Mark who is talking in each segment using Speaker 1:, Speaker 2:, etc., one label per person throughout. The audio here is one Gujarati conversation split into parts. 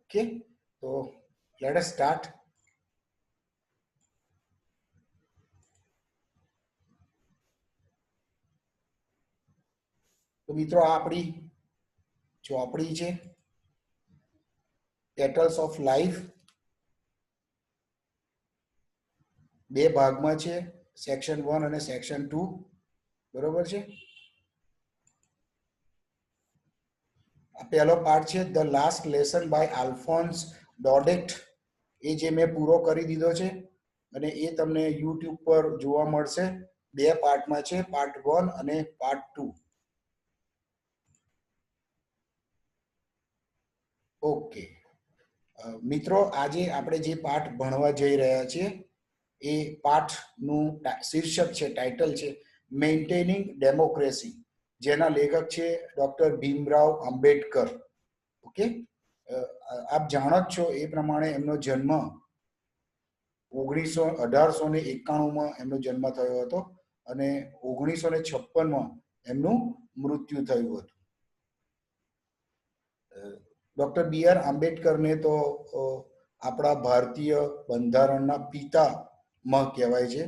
Speaker 1: Okay, so let us start. તો મિત્રો આ આપણી ચોપડી છે પેટલ્સ ઓફ લાઈફ, બે ભાગમાં છે, સેક્શન 1 અને સેક્શન 2, બરોબર છે. આ પહેલો પાર્ટ છે ધ લાસ્ટ લેસન બાય આલ્ફોન્સ ડોડેટ, એ જે મેં પૂરો કરી દીધો છે અને એ તમને યુટ્યુબ પર જોવા મળશે. બે પાર્ટમાં છે, પાર્ટ 1 અને પાર્ટ 2. ઓકે મિત્રો, આજે આપણે જે પાઠ ભણવા જઈ રહ્યા છીએ એ પાઠનું શીર્ષક છે, ટાઇટલ છે મેન્ટેનિંગ ડેમોક્રેસી, જેના લેખક છે ડોક્ટર ભીમરાવ આંબેડકર. ઓકે, આપ જાણો જ છો એ પ્રમાણે એમનો જન્મ 1891માં એમનો જન્મ થયો હતો અને 1956માં એમનું મૃત્યુ થયું હતું. ડોક્ટર બી.આર. આંબેડકરને તો આપણા ભારતીય બંધારણના પિતામહ કહેવાય છે.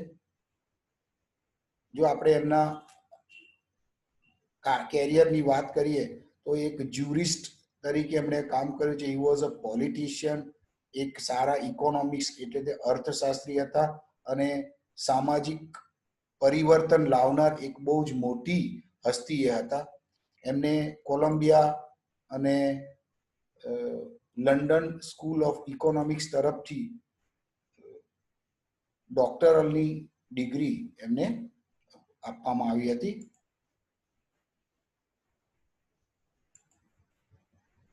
Speaker 1: જો આપણે એમના કેરિયરની વાત કરીએ તો એક જ્યુરિસ્ટ તરીકે એમણે કામ કર્યું છે. હી વોઝ અ પોલિટિશિયન, એક સારા ઇકોનોમિક્સ એટલે કે અર્થશાસ્ત્રી હતા અને સામાજિક પરિવર્તન લાવનાર એક બહુ જ મોટી હસ્તી એ હતા. એમને કોલંબિયા અને લંડન સ્કૂલ ઓફ ઇકોનોમિક્સ તરફથી ડોક્ટરલની ડિગ્રી એમને આપવામાં આવી હતી.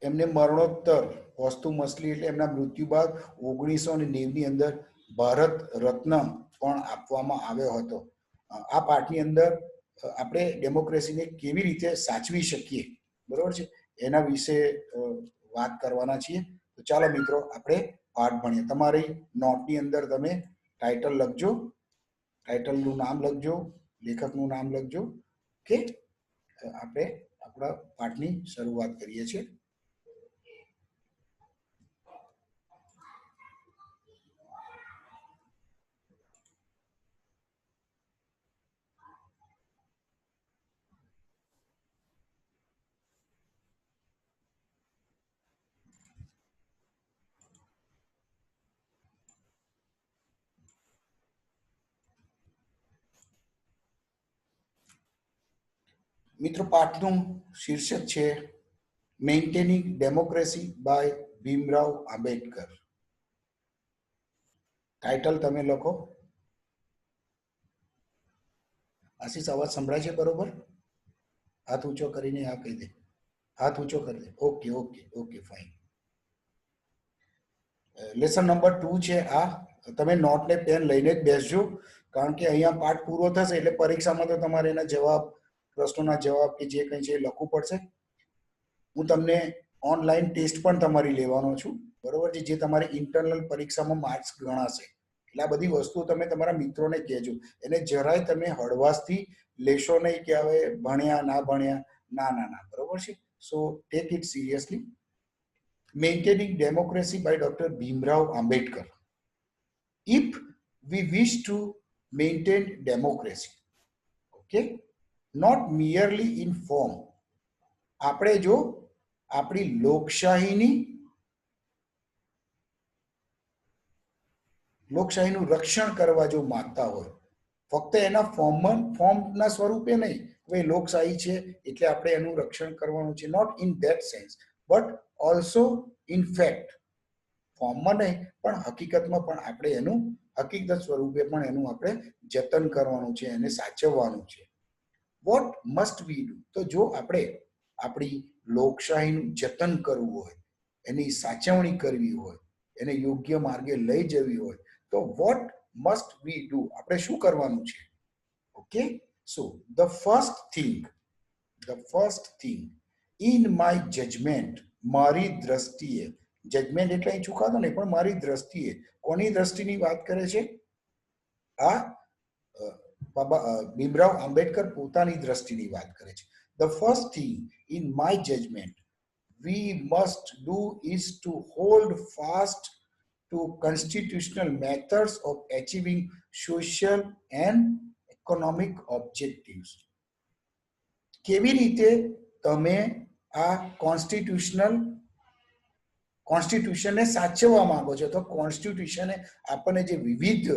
Speaker 1: એમને મરણોત્તર પોસ્ટુમસલી એટલે એમના મૃત્યુ બાદ 1990ની અંદર ભારત રત્ન પણ આપવામાં આવ્યો હતો. આ પાઠની અંદર આપણે ડેમોક્રેસીને કેવી રીતે સાચવી શકીએ, બરોબર છે, એના વિશે વાત કરવાના છીએ. તો ચાલો મિત્રો આપણે પાઠ ભણીએ. તમારી નોટની અંદર તમે ટાઇટલ લખજો, ટાઇટલનું નામ લખજો, લેખકનું નામ લખજો. ઓકે, આપણે આપણા પાઠની શરૂઆત કરીએ છીએ. મિત્રો, પાઠનું શીર્ષક છે maintaining democracy by Bhimrao Ambedkar. Title તમે લખો. આશીષ, અવાજ સંભળાય છે બરોબર? હાથ ઊંચો કરીને આ કહી દે, હાથ ઊંચો કરી દે. Okay okay okay, fine. Lesson number 2 છે આ. તમે નોટ ને પેન લઈને જ બેસજો, કારણ કે અહીંયા પાઠ પૂરો થશે એટલે પરીક્ષામાં તો તમારે એના જવાબ, પ્રશ્નોના જવાબ કે જે કંઈ છે એ લખવું પડશે. હું તમને ઓનલાઈન ટેસ્ટ પણ તમારી લેવાનો છું, બરોબર છે, જે તમારી ઇન્ટરનલ પરીક્ષામાં માર્ક્સ ગણાશે. એટલે આ બધી વસ્તુઓ તમે તમારા મિત્રોને કહેજો. એને જરાય તમે હળવાશથી લેશો નહીં કે હવે ભણ્યા ના ભણ્યા, ના ના ના, બરોબર છે. સો take it seriously. Maintaining Democracy by Dr. Bhimrao Ambedkar. If we wish to maintain democracy, okay, not merely in form, આપણે જો આપણી લોકશાહીનું રક્ષણ કરવા જો માંગતા હોય, ફક્ત એના ફોર્મના સ્વરૂપે નહીં, હવે લોકશાહી છે એટલે આપણે એનું રક્ષણ કરવાનું છે, not in that sense, but also in fact. ફોર્મમાં નહીં પણ હકીકતમાં પણ આપણે એનું હકીકત સ્વરૂપે પણ એનું આપણે જતન કરવાનું છે, એને સાચવવાનું છે. What must we do? તો જો આપણે આપણી લોકશાહીનું જતન કરવું હોય, એની સાચવણી કરવી હોય, એને યોગ્ય માર્ગે લઈ જવી હોય, તો વોટ મસ્ટ વી ડુ? આપણે શું કરવાનું છે? Okay, so the first thing in my judgment, મારી દ્રષ્ટિએ, જજમેન્ટ એટલે અહીં ચુકાદો નહીં પણ મારી દ્રષ્ટિએ, કોની દ્રષ્ટિની વાત કરે છે? આ બાબા ભીમરાવ આંબેડકર પોતાની દ્રષ્ટિની વાત કરે છે. The first thing in my judgment we must do is to hold fast to constitutional methods of achieving social and economic objectives. કેવી રીતે તમે આ કોન્સ્ટિટ્યુશનને સાચવવા માંગો છો? તો કોન્સ્ટિટ્યુશને આપણને જે વિવિધ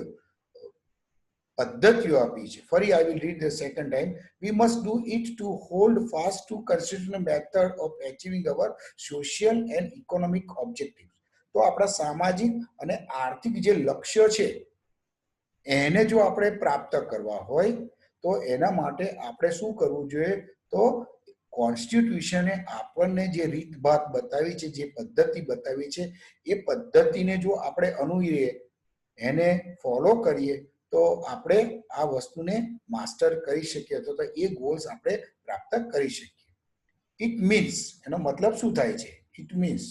Speaker 1: પદ્ધતિઓ આપી છે. ફરી I will read the second time. We must do it to hold fast to constitutional method of achieving our social and economic objectives. તો આપણા સામાજિક અને આર્થિક જે લક્ષ્ય છે એને જો આપણે પ્રાપ્ત કરવા હોય તો એના માટે આપણે શું કરવું જોઈએ? તો કોન્સ્ટિટ્યુશને આપણને જે રીતભાત બતાવી છે, જે પદ્ધતિ બતાવી છે, એ પદ્ધતિને જો આપણે અનુસરીએ, એને ફોલો કરીએ તો આપણે આ વસ્તુને માસ્ટર કરી શકીએ, તો એ ગોલ્સ આપણે પ્રાપ્ત કરી શકીએ. ઇટ મીન્સ, એનો મતલબ શું થાય છે? It means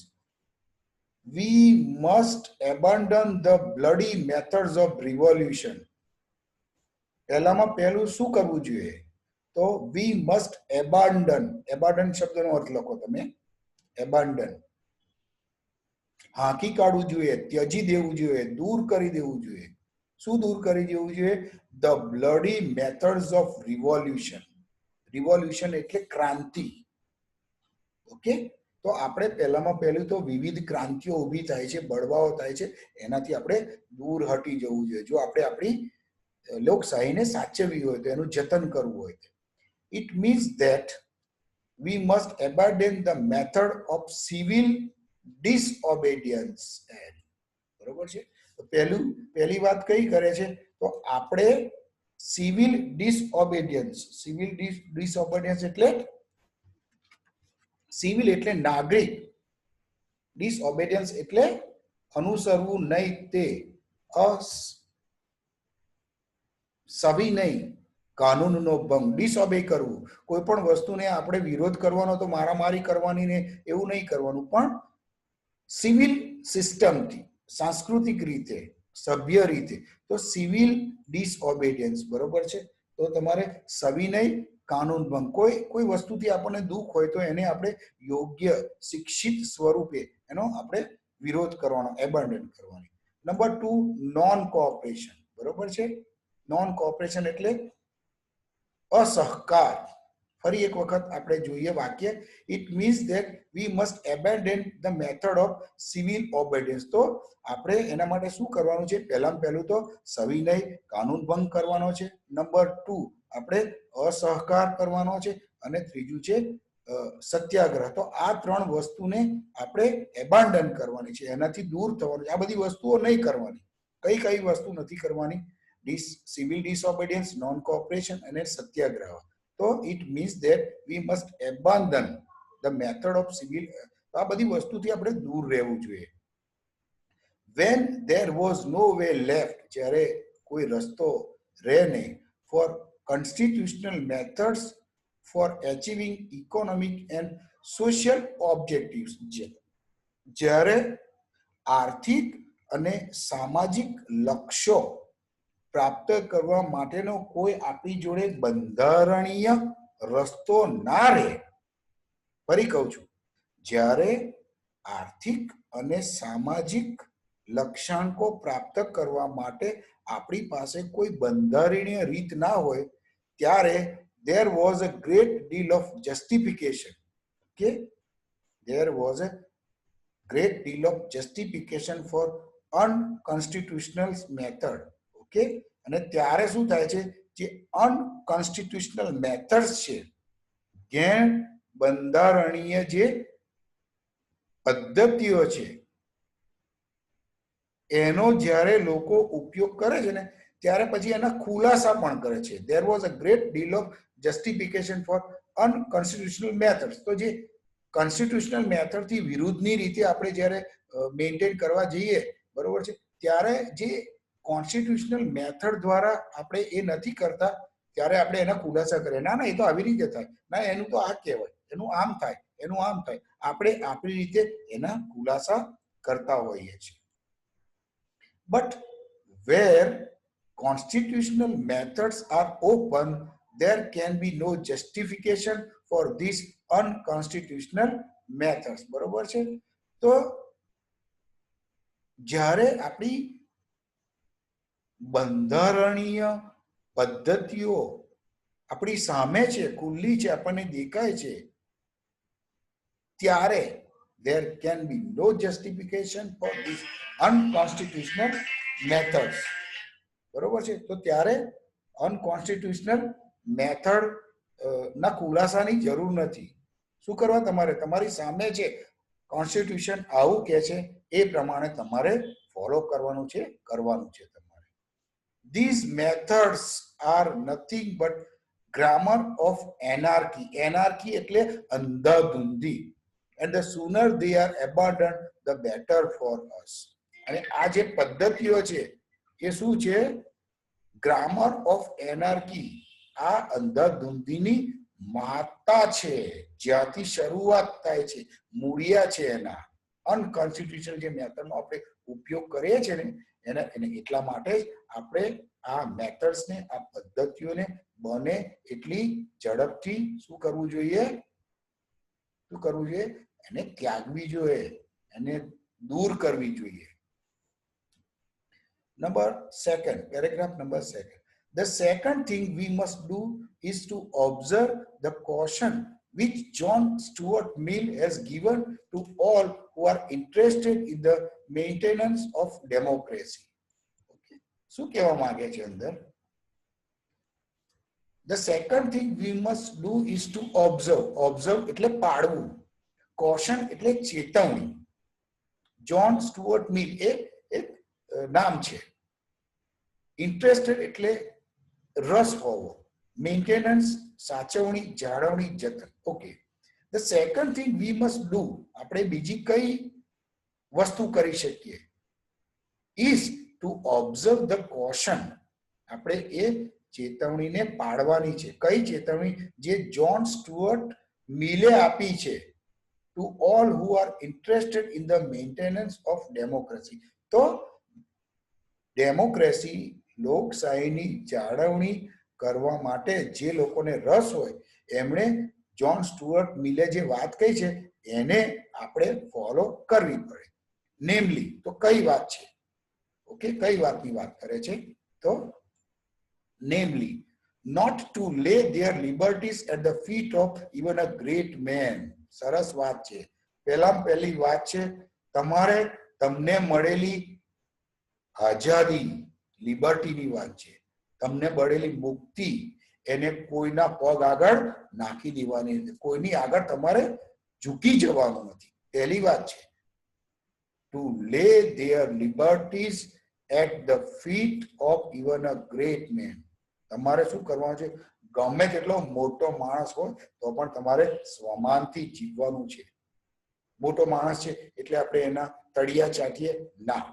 Speaker 1: we must abandon the bloody methods of revolution. પહેલામાં પહેલું શું કરવું જોઈએ? તો we must abandon શબ્દનો અર્થ લખો તમે. abandon હાંકી કાઢવું જોઈએ, ત્યજી દેવું જોઈએ, દૂર કરી દેવું જોઈએ. શું દૂર કરી દેવું જોઈએ? the bloody methods of revolution. revolution એટલે ક્રાંતિ. ઓકે, તો આપણે પહેલામાં પહેલું તો વિવિધ ક્રાંતિઓ ઊભી થાય છે, બળવાઓ થાય છે, એનાથી આપણે દૂર હટી જવું જોઈએ. જો આપણે આપણી લોકશાહીને સાચવવી હોય તો એનું જતન કરવું હોય તો. It means that we must abandon the method of civil disobedience. બરોબર છે? તો પહેલી વાત કઈ કરે છે? તો આપણે સિવિલ ડિસઓબેડિયન્સ એટલે સિવિલ એટલે નાગરિક, ડિસઓબેડિયન્સ એટલે અનુસરવું નહીં, તે સવિનય કાનૂનનો ભંગ, ડિસઓબે કરવું. કોઈ પણ વસ્તુને આપણે વિરોધ કરવાનો તો મારામારી કરવાની ને એવું નહીં કરવાનું, પણ સિવિલ સિસ્ટમથી, સાંસ્કૃતિક રીતે, સભ્ય રીતે. તો સિવિલ ડિસઓબેડિયન્સ, બરોબર છે? તો તમારે સવિનય કાનૂન ભંગ, કોઈ વસ્તુથી આપણને દુઃખ હોય તો એને આપણે યોગ્ય શિક્ષિત સ્વરૂપે એનો આપણે વિરોધ કરવાનો, એબન્ડન કરવાની. Number 2, non cooperation. બરોબર છે? નોન કોઓપરેશન એટલે અસહકાર. ફરી એક વખત આપણે જોઈએ વાક્ય. It means that we must abandon the method of civil obedience. તો આપણે એના માટે શું કરવાનું છે? પહેલું તો સવિનય કાનૂન ભંગ કરવાનો છે. નંબર 2 આપણે અસહકાર કરવાનો છે. અને ત્રીજું છે સત્યાગ્રહ. તો આ ત્રણ વસ્તુને આપણે એબન્ડન કરવાની છે, એનાથી દૂર થવાનું છે. આ બધી વસ્તુઓ નહીં કરવાની. કઈ વસ્તુ નથી કરવાની? સિવિલ ડિસઓબેડિયન્સ, નોન કોઓપરેશન અને સત્યાગ્રહ. તો it means that we must abandon the method of civil. આ બધી વસ્તુથી આપણે દૂર રહેવું જોઈએ. when there was no way left, જ્યારે કોઈ રસ્તો રહે નહીં, for constitutional methods for achieving economic and social objectives, જ્યારે આર્થિક અને સામાજિક લક્ષ્યો પ્રાપ્ત કરવા માટેનો કોઈ આપણી જોડે બંધારણીય રસ્તો ના રહે. ફરી કહું છું, જ્યારે આર્થિક અને સામાજિક લક્ષ્યાંકો પ્રાપ્ત કરવા માટે આપણી પાસે કોઈ બંધારણીય રીત ના હોય, ત્યારે there was a great deal of justification. Okay, there was a great deal of justification for unconstitutional method. Okay, અને ત્યારે શું થાય છે? જે અનકોન્સ્ટિટ્યુશનલ મેથડ્સ છે, ગેર બંધારણીય જે પદ્ધતિઓ છે, એનો જ્યારે લોકો ઉપયોગ કરે છે ને, ત્યારે પછી એના ખુલાસા પણ કરે છે. there was a great deal of justification for unconstitutional methods. તો જે કોન્સ્ટિટ્યુશનલ મેથડથી વિરુદ્ધની રીતે આપણે જ્યારે મેન્ટેન કરવા જઈએ, બરોબર છે, ત્યારે જે કોન્સ્ટિટ્યુશનલ મેથડ દ્વારા આપણે એ નથી કરતા, ત્યારે આપણે એના ખુલાસા કરીએ. ના, એ તો આવી રીતે થાય, ના એનું તો આ કહેવાય, એનું આમ થાય, એનું આમ થાય. આપણે આપણી રીતે એના ખુલાસા કરતા હોઈએ છીએ. But where constitutional methods are open, there can be no justification for these unconstitutional methods, બરોબર છે. તો જ્યારે આપણી બંધારણીય પદ્ધતિઓ આપણી સામે છે, ખુલ્લી છે, આપણને દેખાય છે, ત્યારે there can be no justification for these unconstitutional methods. બરોબર છે. તો ત્યારે અનકોન્સ્ટિટ્યુશનલ મેથડ ના ખુલાસાની જરૂર નથી. શું કરવા? તમારી સામે છે, કોન્સ્ટિટ્યુશન આવું કહે છે, એ પ્રમાણે તમારે ફોલો કરવાનું છે તમારે. These methods are nothing but grammar of anarchy. Anarchy એટલે અંધાધૂંધી. And the sooner they are abandoned, the better for us. અને આ જે પદ્ધતિઓ છે એ શું છે? Grammar of anarchy. આ અંધાધૂંધીની માતા છે, જ્યાંથી શરૂઆત થાય છે, મૂળિયા છે એના. અનકોન્સ્ટિટ્યુશનલ જે મેથડનો આપણે ઉપયોગ કરીએ છીએ ને એને એટલા માટે જ આપણે આ મેથડ્સને, આ પદ્ધતિઓને બને એટલી ઝડપથી શું કરવું જોઈએ? એને ત્યાગવી જોઈએ, એને દૂર કરવી જોઈએ. Paragraph number 2. The second thing we must do is to observe the caution which John Stuart Mill has given to all who are interested in the maintenance of democracy. Okay. શું કહેવા માંગે છે અંદર? The second thing we must do is to observe. Observe એટલે પાડવું. Caution એટલે ચેતવણી. જોન સ્ટુઅર્ટ મિલ એ એક નામ છે. ઇન્ટરેસ્ટેડ એટલે રસ હોવો. મેન્ટેનન્સ સાચવણી, જાળવણી, જતન. Okay. The second thing we must do, આપણે બીજી કઈ વસ્તુ કરી શકીએ? Is to observe the caution. આપણે એ ચેતવણીને પાડવાની છે. કઈ ચેતવણી? જે જોન સ્ટુઅર્ટ મિલે આપી છે. To all who are interested in the maintenance of democracy. તો ડેમોક્રેસી, લોકશાહીની જાળવણી કરવા માટે જે લોકોને રસ હોય એમણે જોન સ્ટુઅર્ટ મિલે જે વાત કહી છે એને આપણે ફોલો કરવી પડે. નેમલી, તો કઈ વાત છે? ઓકે, કઈ વાતની વાત કરે છે? તો નેમલી, not to lay their liberties at the feet of even a great man. સરસ વાત છે. પહેલી વાત છે, તમને મળેલી આઝાદી, લિબર્ટીની વાત છે. તમને મળેલી મુક્તિ એને કોઈના પગ આગળ નાખી દેવાની નથી. કોઈની આગળ તમારે ઝૂકી જવાનું નથી. પહેલી વાત છે. To lay their liberties at the feet of even a great man. તમારે શું કરવાનું છે? ગમે તેટલો મોટો માણસ હોય તો પણ તમારે સ્વમાનથી જીવવાનું છે. મોટો માણસ છે એટલે આપણે એના તળિયા ચાટીએ ના.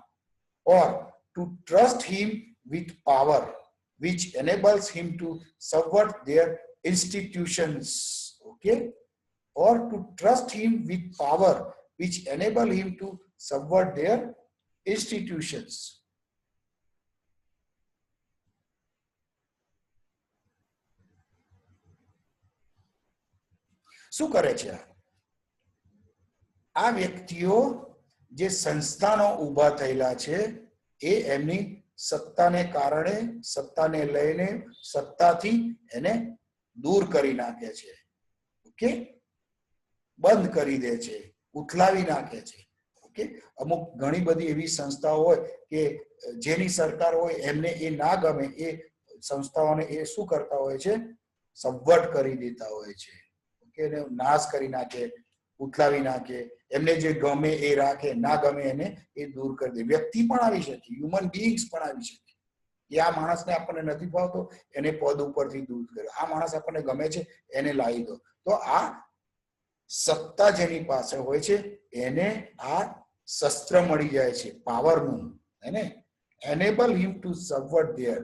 Speaker 1: Or to trust him with power which enables him to subvert their institutions. Okay? Or to trust him with power which enable him to subvert their institutions. શું કરે છે આ વ્યક્તિઓ? જે સંસ્થાનો ઊભા થયેલા છે એ એમની સત્તાને કારણે, સત્તાને લઈને, સત્તાથી એને દૂર કરી નાખે છે. ઓકે, બંધ કરી દે છે, ઉથલાવી નાખે છે. ઓકે, અમુક ઘણી બધી એવી સંસ્થાઓ હોય કે જેની સરકાર હોય એમને એ ના ગમે, એ સંસ્થાઓને એ શું કરતા હોય છે? સબવર્ટ કરી દેતા હોય છે. ઓકે, એને નાશ કરી નાખે, ઉથલાવી નાખે. એમને જે ગમે એ રાખે, ના ગમે એને એ દૂર કરી દે. વ્યક્તિ પણ આવી શકે, હ્યુમન બીઇંગ્સ પણ આવી શકે. એ આ માણસને આપણને નથી ભાવતો એને પદ ઉપરથી દૂર કરે. આ માણસ આપણને ગમે છે એને લાવી દો. તો આ સત્તા જેની પાસે હોય છે એને આ શસ્ત્ર મળી જાય છે, પાવરનું. એને enable him to subvert their.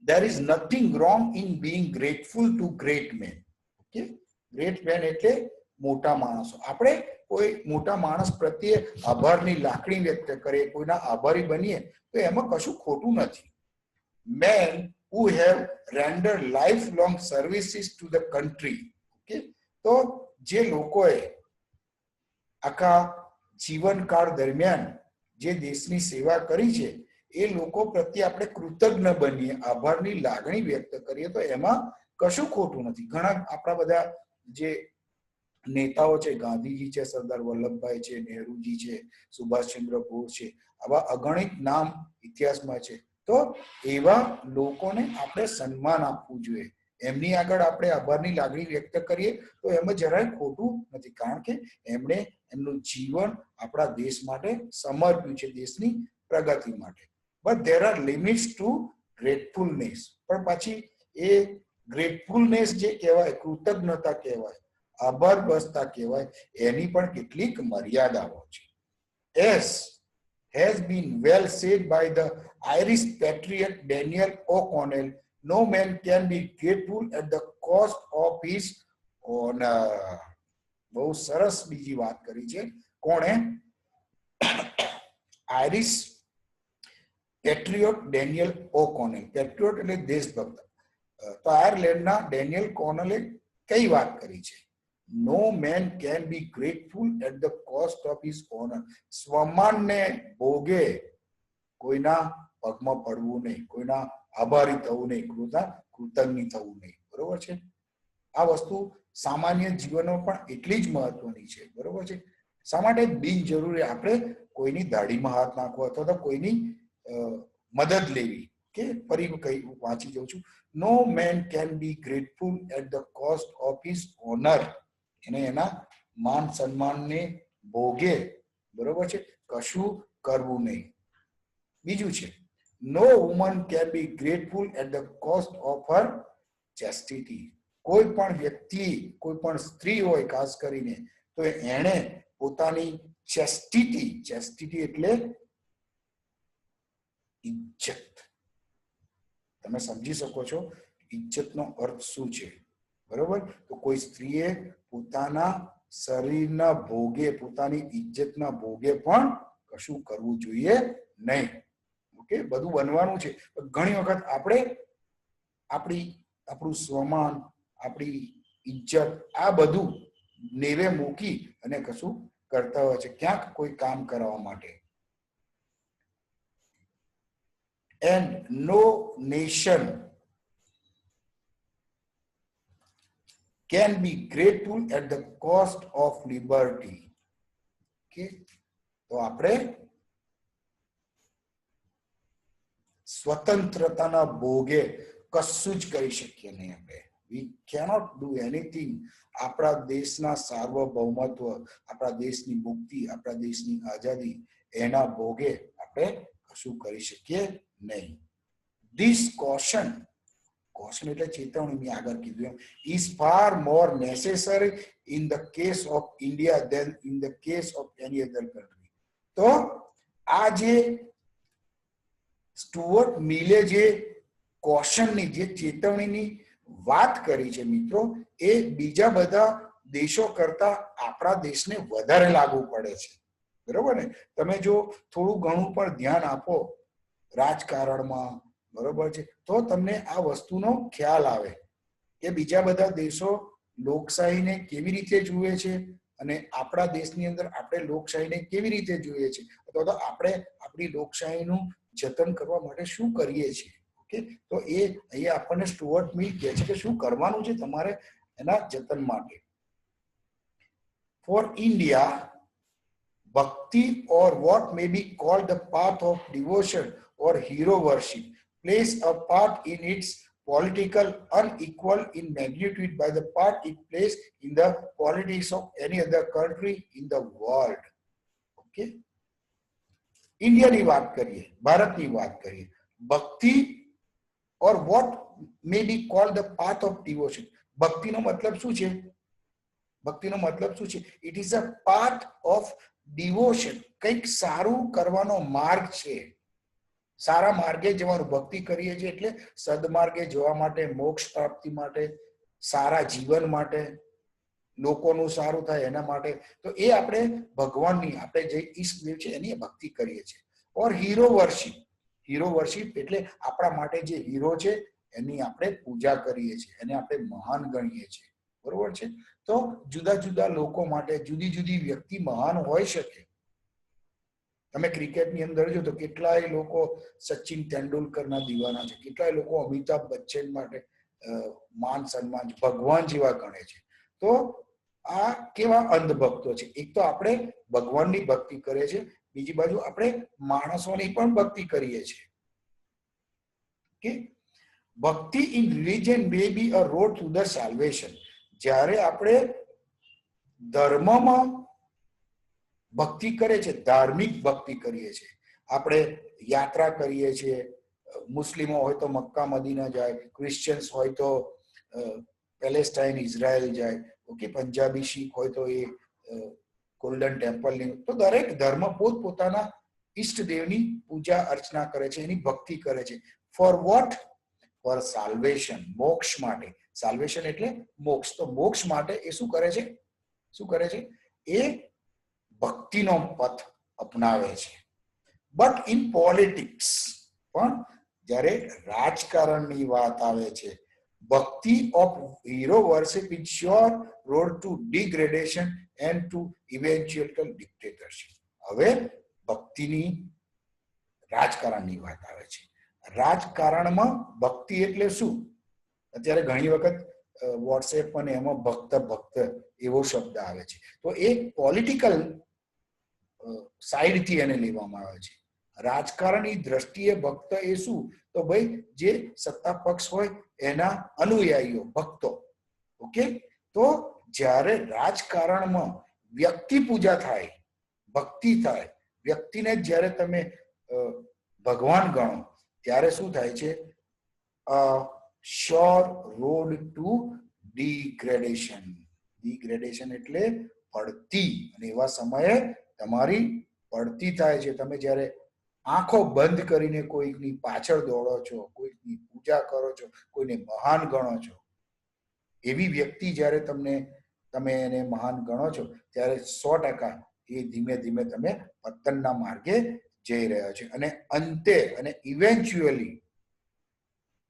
Speaker 1: There is nothing wrong in being grateful to great men. Okay? Great men એટલે મોટા માણસો. આપણે કોઈ મોટા માણસ પ્રત્યે આભારની લાગણી વ્યક્ત કરીએ, કોઈના આભારી બનીએ તો એમાં કશું ખોટું નથી. Men who have rendered lifelong services to the country. Okay? તો જે લોકોએ આખા જીવનકાળ દરમિયાન જે દેશની સેવા કરી છે એ લોકો પ્રત્યે આપણે કૃતજ્ઞ બનીએ, આભારની લાગણી વ્યક્ત કરીએ તો એમાં કશું ખોટું નથી. ઘણા આપણા બધા જે નેતાઓ છે, ગાંધીજી છે, સરદાર વલ્લભભાઈ છે, નહેરુજી છે, સુભાષચંદ્ર બોઝ છે, આવા અગણિત નામ ઇતિહાસમાં છે. તો એવા લોકોને આપણે સન્માન આપવું જોઈએ. એમની આગળ આપણે આભારની લાગણી વ્યક્ત કરીએ તો એમાં જરાય ખોટું નથી, કારણ કે એમણે એમનું જીવન આપણા દેશ માટે સમર્પ્યું છે, દેશની પ્રગતિ માટે. But there are limits to gratefulness. પણ પછી એ ગ્રેટફુલનેસ જે કહેવાય, કૃતજ્ઞતા કહેવાય, આભાર બસતા કહેવાય, એની પણ કેટલીક મર્યાદાઓ છે. S has been well said by the Irish patriot Daniel O'Connell, no man can be grateful at the cost of his honor. બહુ સરસ બીજી વાત કરી છે. કોણે? Irish પેટ્રિયોટ Daniel ઓકોનેલ. પેટ્રિયોટ એટલે દેશભક્ત. તો આયર્લેન્ડના ડેનિયલ કોનલે કઈ વાત કરી છે? No man can be grateful at the cost of his honour. સ્વમાનને ભોગે કોઈના પગમાં પડવું નહીં, કોઈના આભારી થવું નહીં, કૃતજ્ઞ થવું નહીં. બરોબર છે? આ વસ્તુ સામાન્ય જીવનમાં પણ એટલી જ મહત્વની છે. બરોબર છે? શા માટે બિનજરૂરી આપણે કોઈની દાઢીમાં હાથ નાખવો અથવા તો કોઈની મદદ લેવી? કે ફરી કઈ વાંચી જાઉં છું. No man can be grateful at the cost of his honour. એને એના માન સન્માનને ભોગે, બરોબર છે, કશું કરવું નહીં. બીજું છે, no woman can be grateful at the cost of her chastity. કોઈ પણ વ્યક્તિ, કોઈ પણ સ્ત્રી હોય ખાસ કરીને, તો એણે પોતાની ચેસ્ટિટી એટલે ઇજ્જત. તમે સમજી શકો છો ઇજ્જતનો અર્થ શું છે? બરોબર? તો કોઈ સ્ત્રીએ પોતાના શરીરના ભોગે, પોતાની ઇજ્જતના ભોગે પણ કશું કરવું જોઈએ નહીં. ઓકે, બધું બનવાનું છે. ઘણી વખત આપણે આપણું સ્વમાન, આપણી ઇજ્જત, આ બધું નેવે મૂકી અને કશું કરતા હોય છે, ક્યાંક કોઈ કામ કરવા માટે. And no nation can be grateful at the cost of liberty. Okay? તો આપણે સ્વતંત્રતાના ભોગે કશું જ કરી શકીએ નહીં. આપણે we cannot do anything. આપણા દેશના સાર્વભૌમત્વ, આપણા દેશની મુક્તિ, આપણા દેશની આઝાદી, એના ભોગે આપણે કશું કરી શકીએ નહીં. This caution એટલે ચેતવણી, મેં આગળ કીધું, is far more necessary in the case of India than in the case of any other country. તો આ જે સ્ટુઅર્ટ મિલે જે કોશનની, જે ચેતવણીની વાત કરી છે મિત્રો, એ બીજા બધા દેશો કરતા આપણા દેશને વધારે લાગુ પડે છે. બરોબર ને? તમે જો થોડું ઘણું પણ ધ્યાન આપો રાજકારણમાં, બરોબર છે, તો તમને આ વસ્તુનો ખ્યાલ આવે કે બીજા બધા દેશો લોકશાહીને કેવી રીતે જુએ છે અને આપણા દેશની અંદર આપણે લોકશાહીને કેવી રીતે જોઈએ છે, અથવા તો આપણે આપણી લોકશાહીનું જતન કરવા માટે શું કરીએ છીએ. ઓકે, તો એ અહીંયા આપણને સ્ટુઅર્ટ મિલ કહે છે કે શું કરવાનું છે તમારે એના જતન માટે. ફોર ઇન્ડિયા, ભક્તિ or what may be called the path of devotion or hero worship plays a part in its political unequal in magnitude by the part it plays in the politics of any other country in the world. Okay, ઇન્ડિયાની વાત કરીએ, ભારતની વાત કરીએ. ભક્તિ or what may be called the path of devotion. ભક્તિનો મતલબ શું છે? ભક્તિનો મતલબ શું છે? It is a path of devotion. કંઈક સારું કરવાનો માર્ગ છે, સારા માર્ગે જવાનું. ભક્તિ કરીએ છીએ એટલે સદમાર્ગે જવા માટે, મોક્ષ પ્રાપ્તિ માટે, સારા જીવન માટે, લોકોનું સારું થાય એના માટે. તો એ આપણે ભગવાનની, આપણે જે ઈષ્ટદેવ છે એની ભક્તિ કરીએ છીએ. ઓર હીરો વર્શિપ. હીરો વર્શિપ એટલે આપણા માટે જે હીરો છે એની આપણે પૂજા કરીએ છીએ, એને આપણે મહાન ગણીએ છીએ. બરોબર છે? તો જુદા જુદા લોકો માટે જુદી જુદી વ્યક્તિ મહાન હોઈ શકે. તમે ક્રિકેટની અંદર જો તો કેટલાય લોકો સચિન તેંડુલકરના દીવાના છે, કેટલાય લોકો અમિતાભ બચ્ચન માટે માન સન્માન ભગવાન જેવા ગણે છે. તો આ કેવા અંધભક્તો છે? એક તો આપણે ભગવાનની ભક્તિ કરીએ છીએ, બીજી બાજુ આપણે માણસોની પણ ભક્તિ કરીએ છીએ. કે bhakti in religion may be a road to the salvation. જ્યારે આપણે ધર્મમાં ભક્તિ કરે છે, ધાર્મિક ભક્તિ કરીએ છીએ, આપણે યાત્રા કરીએ છીએ, મુસ્લિમો હોય તો મક્કા મદીના જાય, ક્રિશ્ચિયન્સ હોય તો પેલેસ્ટાઇન ઇઝરાયલ જાય, ઓકે, પંજાબી શીખ હોય તો એ ગોલ્ડન ટેમ્પલની. તો દરેક ધર્મ પોતપોતાના ઈષ્ટદેવની પૂજા અર્ચના કરે છે, એની ભક્તિ કરે છે. Four vote? ફોર સાલ્વેશન, મોક્ષ માટે. સાલ્વેશન એટલે મોક્ષ. તો મોક્ષ માટે એ શું કરે છે? શું કરે છે? એ ભક્તિનો પથ અપનાવે છે. બટ ઇન પોલિટિક્સ, પણ જ્યારે રાજકારણની વાત આવે છે, bhakti of hero worship is sure road to degradation and to eventual dictatorship. હવે ભક્તિની રાજકારણની વાત આવે છે. રાજકારણમાં ભક્તિ એટલે શું? અત્યારે ઘણી વખત વોટ્સએપ અને એમાં ભક્ત ભક્ત એવો શબ્દ આવે છે. તો એ પોલિટિકલ સાઈડથી એને લેવામાં આવે છે. રાજકારણની દ્રષ્ટિએ ભક્ત એ શું? તો ભાઈ જે સત્તા પક્ષ હોય એના અનુયાયીઓ, ભક્તો. ઓકે, તો જ્યારે રાજકારણમાં વ્યક્તિ પૂજા થાય, ભક્તિ થાય, વ્યક્તિને જ્યારે તમે ભગવાન ગણો, ત્યારે શું થાય છે? Sure road to degradation. Degradation એટલે પડતી. અને એવા સમયે તમારી પડતી થાય છે. તમે જ્યારે આંખો બંધ કરીને કોઈકની પાછળ દોડો છો, કોઈકની પૂજા કરો છો, કોઈને મહાન ગણો છો, એવી વ્યક્તિ જ્યારે તમે એને મહાન ગણો છો, ત્યારે 100% એ ધીમે ધીમે તમે પતનના માર્ગે જઈ રહ્યા છે. અને અંતે અને ઇવેન્ચ્યુઅલી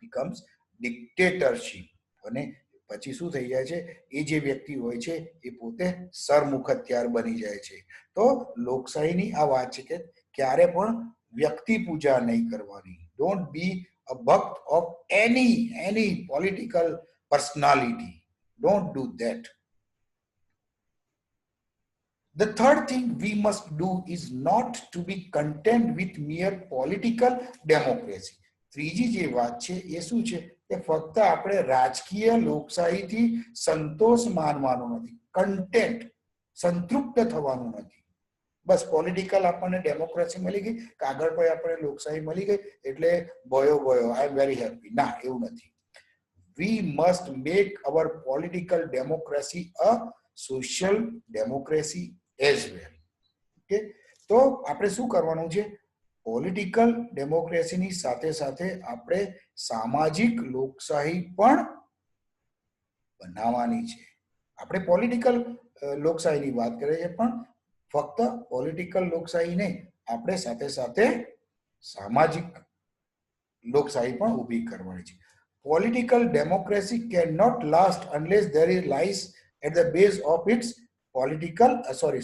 Speaker 1: બીકમ્સ ડિક્ટેટરશીપ. અને પછી શું થઈ જાય છે? એ જે વ્યક્તિ હોય છે એ પોતે સરમુખ હથિયાર બની જાય છે. તો લોકશાહીની આ વાત છે કે ક્યારે પણ વ્યક્તિ પૂજા નહીં કરવાની. ડોન્ટ બી અ ભક્ત of any political personality. Don't do that. The third thing we must do is not to be content with mere political democracy. ત્રીજી જે વાત છે એ શું છે? કે ફક્ત આપણે રાજકીય લોકશાહીથી સંતોષ માનવાનો નથી, કન્ટેન્ટ, સંતૃપ્ત થવાનું નથી. બસ પોલિટિકલ આપણને ડેમોક્રેસી મળી ગઈ, કાગળ પર આપણે લોકશાહી મળી ગઈ એટલે બોયો આઈ એમ વેરી હેપી. ના, એવું નથી. We must make our political democracy a social democracy as well. Okay, તો આપણે શું કરવાનું છે? પોલિટિકલ ડેમોક્રેસીની સાથે સાથે આપણે સામાજિક લોકશાહી પણ બનાવવાની છે. આપણે પોલિટિકલ લોકશાહીની વાત કરીએ છીએ, પણ ફક્ત પોલિટિકલ લોકશાહી નહીં, આપણે સાથે સાથે સામાજિક લોકશાહી પણ ઊભી કરવાની છે. Political democracy cannot last unless there lies at the base of its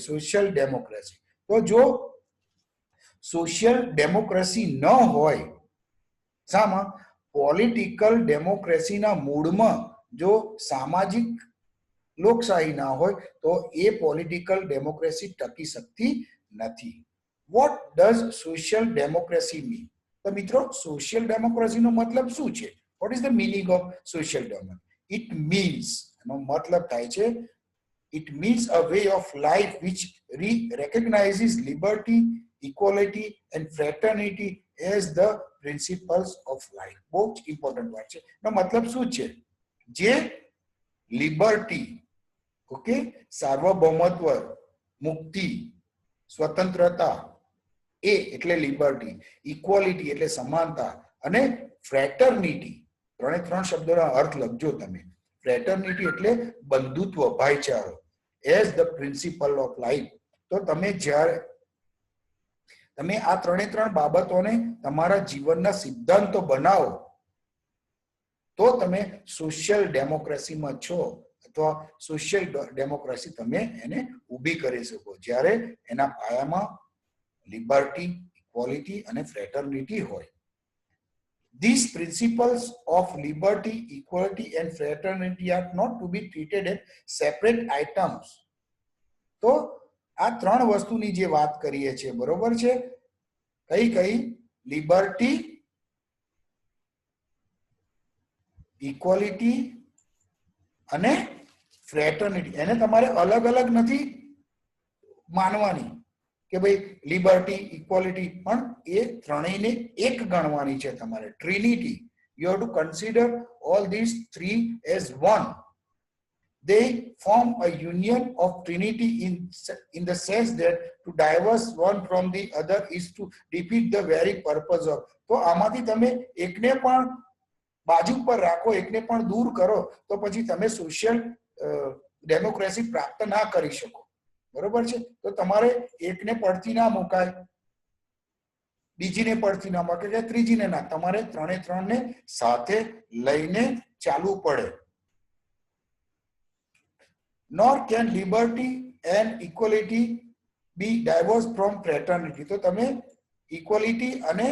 Speaker 1: social democracy. તો જો સોશિયલ ડેમોક્રેસી ન હોય, શામાં? પોલિટિકલ ડેમોક્રેસીના મૂળમાં જો સામાજિક લોકશાહી ના હોય તો એ પોલિટિકલ ડેમોક્રેસી ટકી શકતી નથી. What does social democracy mean? તો મિત્રો, સોશિયલ ડેમોક્રેસીનો મતલબ શું છે? What is the meaning of social democracy? It means, એનો મતલબ થાય છે, it means a way of life which recognizes liberty, equality and fraternity as the principles of life. બહુ ઇમ્પોર્ટન્ટ વાત છે. એનો મતલબ શું છે? જે લિબર્ટી, ઓકે, સાર્વભૌમત્વ, મુક્તિ, સ્વતંત્રતા, એ એટલે લિબર્ટી, ઇક્વાલિટી એટલે સમાનતા, અને ફ્રેટર્નિટી, ત્રણ શબ્દોના અર્થ લખજો તમે. ફ્રેટર્નિટી એટલે બંધુત્વ, ભાઈચારો, as the principle of life. તો તમે જ્યારે તમે આ ત્રણ બાબતોને તમારા જીવનના સિદ્ધાંતો બનાવો તો તમે સોશિયલ ડેમોક્રેસીમાં છો. અથવા સોશિયલ ડેમોક્રેસી તમે એને ઊભી કરી શકો જ્યારે એના પાયામાં લિબર્ટી, ઇક્વાલિટી અને ફ્રેટર્નિટી હોય. These principles of liberty, equality and fraternity are not to be treated as separate items. તો આ ત્રણ વસ્તુની જે વાત કરીએ છીએ, બરોબર છે, કઈ કઈ? લિબર્ટી, ઇક્વાલિટી અને ફ્રેટર્નિટી. એને તમારે અલગ અલગ નથી માનવાની કે ભાઈ લિબર્ટી, ઇક્વાલિટી, પણ એ ત્રણેયને એક ગણવાની છે તમારે. Trinity. You have to consider all this three as one. They form a union of Trinity in the sense that to diverse one from the other is to defeat the very purpose of. તો આમાંથી તમે એકને પણ બાજુ પર રાખો, એકને પણ દૂર કરો તો પછી તમે સોશિયલ ડેમોક્રેસી પ્રાપ્ત ના કરી શકો. બરોબર છે? તો તમારે એકને પડતી ના મુકાય, બીજીને પડતી ના મૂકે કે ત્રીજીને ના, તમારે ત્રણે ત્રણને સાથે લઈને ચાલવું પડે. Nor can liberty and equality be divorced from fraternity. તો તમે ઇક્વાલિટી અને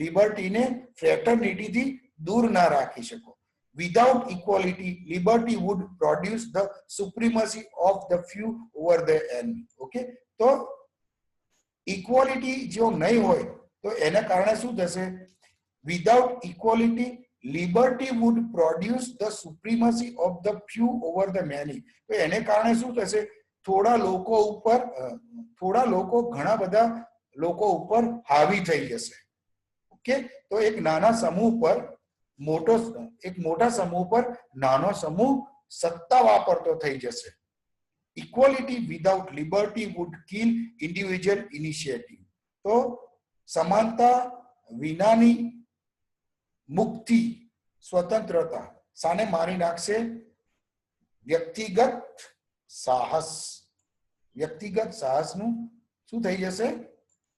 Speaker 1: લિબર્ટીને ફ્રેટર્નિટીથી દૂર ના રાખી શકો. Without equality, liberty would produce the supremacy of the few over the enemy. Okay? તો ઇક્વાલિટી જો નહીં હોય તો એના કારણે શું થશે? Without equality, liberty would produce the supremacy of the few over the many. તો એને કારણે શું થશે? થોડા લોકો ઘણા બધા લોકો ઉપર હાવી થઈ જશે. ઓકે? તો એક નાના સમૂહ પર મોટા સમૂહ પર નાનો સમૂહ સત્તા વાપરતો થઈ જશે. Equality without liberty would kill individual initiative. તો સમાનતા વિનાની મુક્તિ, સ્વતંત્રતા સાને મારી નાખશે? વ્યક્તિગત સાહસ. વ્યક્તિગત સાહસનું શું થઈ જશે?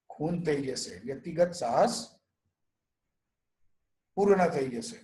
Speaker 1: ખૂન થઈ જશે. વ્યક્તિગત સાહસ પૂર્ણ થઈ જશે.